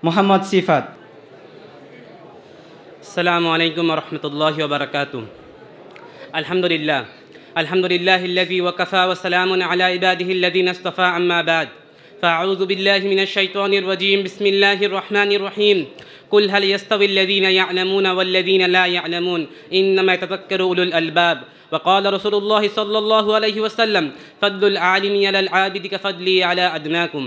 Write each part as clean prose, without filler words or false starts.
মোহাম্মদ সিফাত। আসসালামু আলাইকুম ওয়া রাহমাতুল্লাহি ওয়া বারাকাতুহু। আলহামদুলিল্লাহ আলহামদুলিল্লাহিল্লাযী ওয়াকাফা ওয়া সালামুন আলা ইবাদিহিল্লাযীনা ইসতাফা আম্মা বা'দ। ফাআউযু বিল্লাহি মিনাশ শাইতানির রাজীম। বিসমিল্লাহির রহমানির রহিম। কুল হাল ইয়াস্তাবিল্লাযীনা ইয়া'লামুনা ওয়াল্লাযীনা লা ইয়া'লামুন ইন্নামা ইয়াতাযাক্কারু উলুল আলবাব। وقال رسول الله صلى الله عليه وسلم فضل العالم على العابد كفضلي على أدناكم।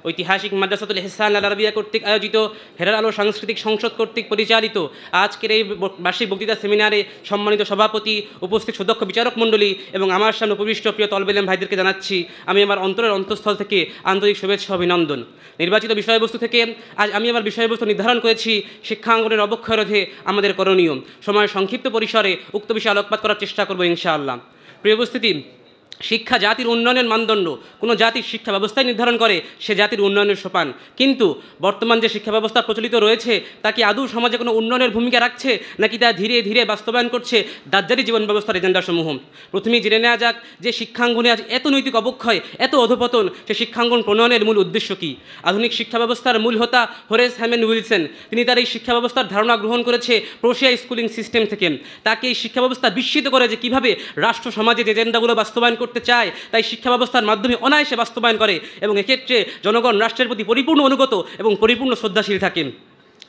ঐতিহাসিক মাদ্রাসাতুল ইহসান আল আরাবিয়া কর্তৃক আয়োজিত হেরার আলো সাংস্কৃতিক সংসদ কর্তৃক পরিচালিত আজকের এই বার্ষিক বক্তৃতা সেমিনারে সম্মানিত সভাপতি, উপস্থিত সুদক্ষ বিচারক মণ্ডলী এবং আমার সামনে উপবিষ্ট প্রিয় তলবে ইলম ভাইদেরকে জানাচ্ছি আমি আমার অন্তরের অন্তঃস্থল থেকে আন্তরিক শুভেচ্ছা অভিনন্দন। নির্বাচিত বিষয়বস্তু থেকে আজ আমি আমার বিষয়বস্তু নির্ধারণ করেছি শিক্ষাঙ্গনের অবক্ষয় রোধে আমাদের করণীয়। সময়ের সংক্ষিপ্ত পরিসরে উক্ত বিষয়ে আলোকপাত করার চেষ্টা করব ইনশাআল্লাহ। প্রিয় উপস্থিতি, শিক্ষা জাতির উন্নয়নের মানদণ্ড। কোনো জাতির শিক্ষা ব্যবস্থায় নির্ধারণ করে সে জাতির উন্নয়নের সোপান। কিন্তু বর্তমান যে শিক্ষা ব্যবস্থা প্রচলিত রয়েছে তা কি আদৌ সমাজে কোনো উন্নয়নের ভূমিকা রাখছে, নাকি তা ধীরে ধীরে বাস্তবায়ন করছে দাজ্জালি জীবন ব্যবস্থার এজেন্ডাসমূহ? প্রথমেই জেনে নেওয়া যাক যে শিক্ষাঙ্গনে আজ এত নৈতিক অবক্ষয়, এত অধপতন, সে শিক্ষাঙ্গন প্রণয়নের মূল উদ্দেশ্য কী? আধুনিক শিক্ষা ব্যবস্থার মূল হোতা হোরেস হ্যামেন উইলসন। তিনি তার এই শিক্ষা ব্যবস্থার ধারণা গ্রহণ করেছে প্রোশিয়া স্কুলিং সিস্টেম থেকে। তাকে এই শিক্ষা ব্যবস্থা বিস্মিত করে যে কীভাবে রাষ্ট্র সমাজে যে এজেন্ডাগুলো বাস্তবায়ন করতে চায় তাই শিক্ষা ব্যবস্থার মাধ্যমে অনায়াসে বাস্তবায়ন করে এবং এক্ষেত্রে জনগণ রাষ্ট্রের প্রতি পরিপূর্ণ অনুগত এবং পরিপূর্ণ শ্রদ্ধাশীল থাকেন।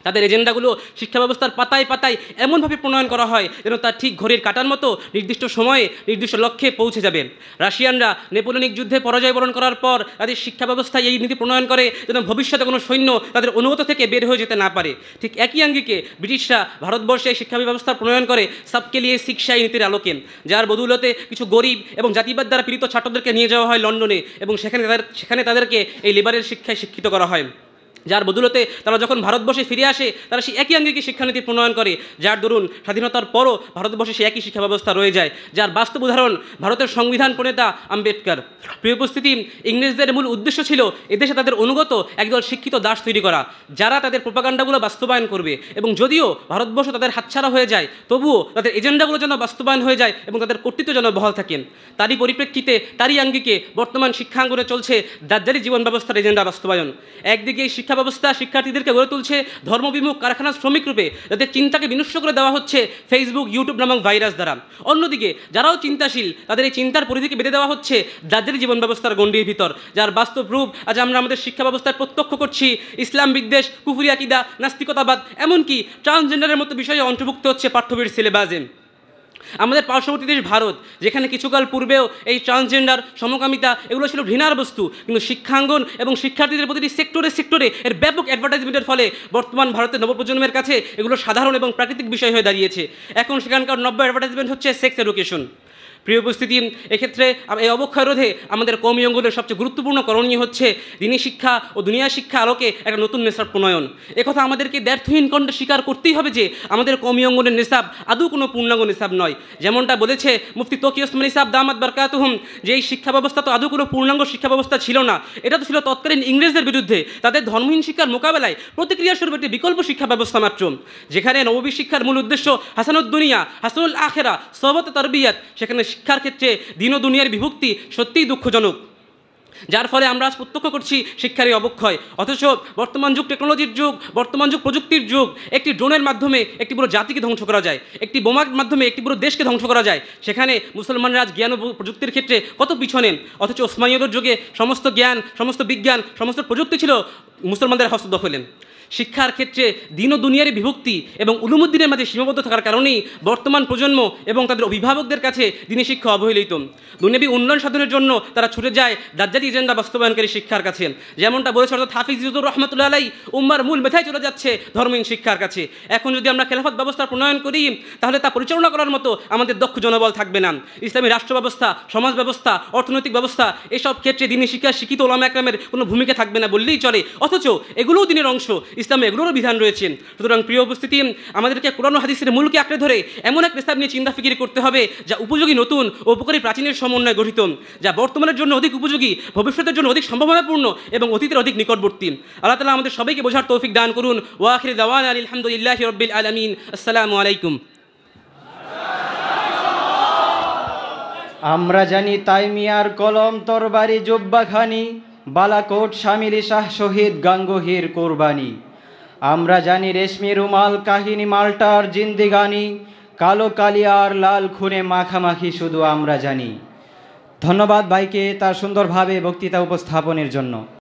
তাদের এজেন্ডাগুলো শিক্ষা ব্যবস্থার পাতায় পাতায় এমনভাবে প্রণয়ন করা হয় যেন তা ঠিক ঘড়ির কাঁটার মতো নির্দিষ্ট সময়ে নির্দিষ্ট লক্ষ্যে পৌঁছে যাবে। রাশিয়ানরা নেপোলিয়নিক যুদ্ধে পরাজয় বরণ করার পর তাদের শিক্ষা ব্যবস্থায় এই নীতি প্রণয়ন করে যেন ভবিষ্যতে কোনো সৈন্য তাদের অনুগত থেকে বের হয়ে যেতে না পারে। ঠিক একই আঙ্গিকে ব্রিটিশরা ভারতবর্ষে শিক্ষা ব্যবস্থা প্রণয়ন করে সবকে লিয়ে শিক্ষা এই নীতির আলোকে, যার বদৌলতে কিছু গরিব এবং জাতিবাদ দ্বারা পীড়িত ছাত্রদেরকে নিয়ে যাওয়া হয় লন্ডনে এবং সেখানে তাদেরকে এই লিবারেল শিক্ষায় শিক্ষিত করা হয়। যার বদৌলতে তারা যখন ভারতবর্ষে ফিরে আসে তারা সেই একই আঙ্গিকে শিক্ষানীতি প্রণয়ন করে, যার দরুন স্বাধীনতার পরও ভারতবর্ষে সেই একই শিক্ষা ব্যবস্থা রয়ে যায়, যার বাস্তব উদাহরণ ভারতের সংবিধান প্রণেতা আম্বেদকর। প্রিয় উপস্থিতি, ইংরেজদের মূল উদ্দেশ্য ছিল এদেশে তাদের অনুগত একদল শিক্ষিত দাস তৈরি করা, যারা তাদের প্রোপাগান্ডাগুলো বাস্তবায়ন করবে। এবং যদিও ভারতবর্ষ তাদের হাতছাড়া হয়ে যায় তবুও তাদের এজেন্ডাগুলো যেন বাস্তবায়ন হয়ে যায় এবং তাদের কর্তৃত্ব যেন বহাল থাকেন। তারই পরিপ্রেক্ষিতে তারই আঙ্গিকে বর্তমান শিক্ষাঙ্গনে চলছে দাজ্জালি জীবন ব্যবস্থার এজেন্ডা বাস্তবায়ন। একদিকে শিক্ষা ব্যবস্থা শিক্ষার্থীদেরকে গড়ে তুলছে ধর্মবিমুখ কারখানার শ্রমিক রূপে, যাদের চিন্তাকে বিনষ্ট করে দেওয়া হচ্ছে ফেসবুক, ইউটিউব নামক ভাইরাস দ্বারা। অন্যদিকে যারাও চিন্তাশীল তাদের এই চিন্তার পরিধিকে বেঁধে দেওয়া হচ্ছে দাজ্জালি জীবন ব্যবস্থার গণ্ডির ভিতর, যার বাস্তব রূপ আজ আমরা আমাদের শিক্ষা ব্যবস্থায় প্রত্যক্ষ করছি। ইসলাম বিদ্বেষ, কুফরি আকিদা, নাস্তিকতাবাদ, এমনকি ট্রান্সজেন্ডারের মতো বিষয়ে অন্তর্ভুক্ত হচ্ছে পাঠ্যবইয়ের সিলেবাসে। আমাদের পার্শ্ববর্তী দেশ ভারত, যেখানে কিছুকাল পূর্বেও এই ট্রান্সজেন্ডার, সমকামিতা এগুলো ছিল ঘৃণার বস্তু, কিন্তু শিক্ষাঙ্গন এবং শিক্ষার্থীদের প্রতিটি সেক্টরে সেক্টরে এর ব্যাপক অ্যাডভার্টাইজমেন্টের ফলে বর্তমান ভারতের নবপ্রজন্মের কাছে এগুলো সাধারণ এবং প্রাকৃতিক বিষয় হয়ে দাঁড়িয়েছে। এখন সেখানকার নব্য অ্যাডভার্টাইজমেন্ট হচ্ছে সেক্স এডুকেশন। প্রিয় উপস্থিতি, এক্ষেত্রে এই অবক্ষয় রোধে আমাদের কওমি অঙ্গনের সবচেয়ে গুরুত্বপূর্ণ করণীয় হচ্ছে দিনী শিক্ষা ও দুনিয়া শিক্ষা আলোকে একটা নতুন নেশাব প্রণয়ন। একথা আমাদেরকে দ্ব্যর্থহীন কণ্ঠে স্বীকার করতেই হবে যে আমাদের কওমি অঙ্গনের নেশাব আদৌ কোনো পূর্ণাঙ্গ নেশাব নয়। যেমনটা বলেছে মুফতি তকি ওসমানী সাহেব দামাত বারকাতুহুম, যে এই শিক্ষা ব্যবস্থা তো আদৌ কোনো পূর্ণাঙ্গ শিক্ষা ব্যবস্থা ছিল না, এটা তো ছিল তৎকালীন ইংরেজদের বিরুদ্ধে তাদের ধর্মহীন শিক্ষার মোকাবেলায় প্রতিক্রিয়াস্বরূপ একটি বিকল্প শিক্ষা ব্যবস্থা মাত্র। যেখানে নববী শিক্ষার মূল উদ্দেশ্য হাসানুদ দুনিয়া, হাসানুল আখেরা, সহবত তারবিয়াত, সেখানে শিক্ষার ক্ষেত্রে দিন ও দুনিয়ার বিভক্তি সত্যিই দুঃখজনক, যার ফলে আমরা আজ প্রত্যক্ষ করছি শিক্ষার এই অবক্ষয়। অথচ বর্তমান যুগ টেকনোলজির যুগ, বর্তমান যুগ প্রযুক্তির যুগ। একটি ড্রোনের মাধ্যমে একটি পুরো জাতিকে ধ্বংস করা যায়, একটি বোমার মাধ্যমে একটি পুরো দেশকে ধ্বংস করা যায়। সেখানে মুসলমানরা আজ জ্ঞান ও প্রযুক্তির ক্ষেত্রে কত পিছনে, অথচ ওসমানীয়দের যুগে সমস্ত জ্ঞান, সমস্ত বিজ্ঞান, সমস্ত প্রযুক্তি ছিল মুসলমানদের হস্তদখলে। শিক্ষার ক্ষেত্রে দিন ও দুনিয়ার বিভক্তি এবং উলুমুদ্দিনের মাঝে সীমাবদ্ধ থাকার কারণেই বর্তমান প্রজন্ম এবং তাদের অভিভাবকদের কাছে দিনী শিক্ষা অবহেলিত। দুনিয়াবী উন্নয়ন সাধনের জন্য তারা ছুটে যায় দাজ্জালি এজেন্ডা বাস্তবায়নকারী শিক্ষার কাছে। যেমনটা বলেছে অর্থাৎ হাফিজ ইউজুর রহমতুল্লাহ আলাই, উম্মার মূল মেধায় চলে যাচ্ছে ধর্মহীন শিক্ষার কাছে। এখন যদি আমরা খেলাফত ব্যবস্থা প্রণয়ন করি তাহলে তা পরিচালনা করার মতো আমাদের দক্ষ জনবল থাকবে না। ইসলামী রাষ্ট্র ব্যবস্থা, সমাজ ব্যবস্থা, অর্থনৈতিক ব্যবস্থা এসব ক্ষেত্রে দিনী শিক্ষা শিক্ষিত ওলামা একরামের কোনো ভূমিকা থাকবে না বললেই চলে, অথচ এগুলোও দিনের অংশ, ইসলামে এগুলোরও বিধান রয়েছে। সুতরাং প্রিয় উপস্থিতি, আমাদেরকে কোরআন ও হাদিসের মূলকে আঁকড়ে ধরে এমন এক নেশাব নিয়ে চিন্তা ফিকির করতে হবে যা উপযোগী, নতুন ও উপকারী প্রাচীনের সমন্বয়ে গঠিত, যা বর্তমানের জন্য অধিক উপযোগী, ভবিষ্যতের জন্য অধিক সম্ভাবনাপূর্ণ এবং অতীতের অধিক নিকটবর্তী। আল্লাহ তাআলা আমাদের সবাইকে বোঝার তৌফিক দান করুন। ওয়া আখিরু দাওয়ানা আলহামদুলিল্লাহি রাব্বিল আলামিন। আসসালামু আলাইকুম। আমরা জানি তাই মিয়ার কলম তরবারি জুব্বাখানি, বালাকোট শামিলি শাহ শহীদ গাঙ্গোহির কোরবানি। আমরা জানি রেশমি রুমাল কাহিনী মাল্টার জিন্দিগানি, কালো কালিয়ার লাল খুনে মাখামাখি শুধু আমরা জানি। ধন্যবাদ ভাইকে তার সুন্দরভাবে বক্তৃতা উপস্থাপনের জন্য।